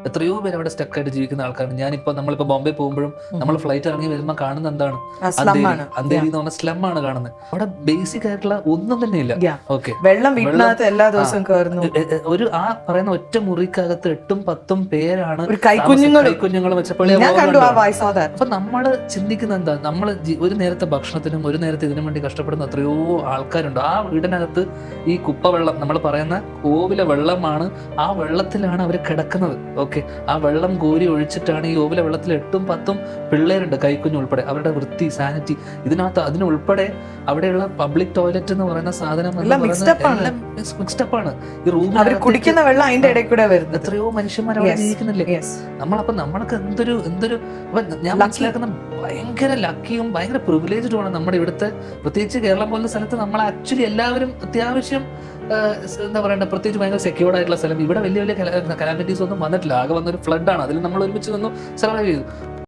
എത്രയോ പേര് അവിടെ സ്റ്റക്കായിട്ട് ജീവിക്കുന്ന ആൾക്കാരാണ്. നമ്മളിപ്പോ ബോംബെ പോകുമ്പോഴും നമ്മൾ ഫ്ലൈറ്റ് ഇറങ്ങി വരുമ്പോൾ കാണുന്ന എന്താണ്, അന്തേരി എന്ന് പറഞ്ഞ സ്ലം ആണ് കാണുന്നത്. അവിടെ ബേസിക് ആയിട്ടുള്ള ഒന്നും തന്നെ ഇല്ല. ഓക്കെ, വെള്ളം വീട്ടിനകത്ത് എല്ലാ ദിവസവും കയറുന്നു. ഒരു ആ പറയുന്ന ഒറ്റ മുറിക്കകത്ത് 8-10 പേരാണ് കൈക്കുഞ്ഞുങ്ങളും വെച്ചപ്പോൾ. അപ്പൊ നമ്മള് ചിന്തിക്കുന്ന എന്താ, നമ്മള് ഒരു നേരത്തെ ഭക്ഷണത്തിനും ഒരു നേരത്തെ ഇതിനു വേണ്ടി കഷ്ടപ്പെടുന്ന എത്രയോ ആൾക്കാരുണ്ട്. ആ വീടിനകത്ത് ഈ കുപ്പവെള്ളം, നമ്മൾ പറയുന്ന ഓവിലെ വെള്ളമാണ്, ആ വെള്ളത്തിലാണ് അവർ കിടക്കുന്നത്. ഓക്കെ, ആ വെള്ളം കോരി ഒഴിച്ചിട്ടാണ് ഈ ഓവിലെ വെള്ളത്തിൽ 8-10 പിള്ളേരുണ്ട്, കൈക്കുഞ്ഞ് ഉൾപ്പെടെ. അവരുടെ വൃത്തി, സാനിറ്റി, ഇതിനകത്ത് അതിനുൾപ്പെടെ അവിടെയുള്ള പബ്ലിക് ടോയ്ലറ്റ് എന്ന് പറയുന്ന സാധനം മിക്സ്ഡപ്പ് ആണ്. ഈ റൂം കുടിക്കുന്ന വെള്ളം അതിന്റെ ഇടയിൽ കൂടെ വരുന്നത്. എത്രയോ മനുഷ്യന്മാർ അവിടെ ജീവിക്കുന്നില്ലേ. നമ്മൾക്ക് എന്തൊരു ഞാൻ മനസ്സിലാക്കുന്ന ഭയങ്കര ലക്കിയും ഭയങ്കര പ്രിവിലേജ്ഡുമാണ് നമ്മുടെ ഇവിടുത്തെ, പ്രത്യേകിച്ച് കേരളം പോലുള്ള സ്ഥലത്ത് നമ്മൾ ആക്ച്വലി എല്ലാവരും അത്യാവശ്യം എന്താ പറയണ്ട, പ്രത്യേകിച്ച് ഭയങ്കര സെക്യൂർഡ് ആയിട്ടുള്ള സ്ഥലം. ഇവിടെ വലിയ വലിയ കലാമിറ്റീസ് ഒന്നും വന്നിട്ടില്ല. ആകെ വന്നൊരു ഫ്ലഡാണ്, അതിൽ നമ്മൾ ഒരുമിച്ച് നിന്ന് സർവൈവ് ചെയ്തു.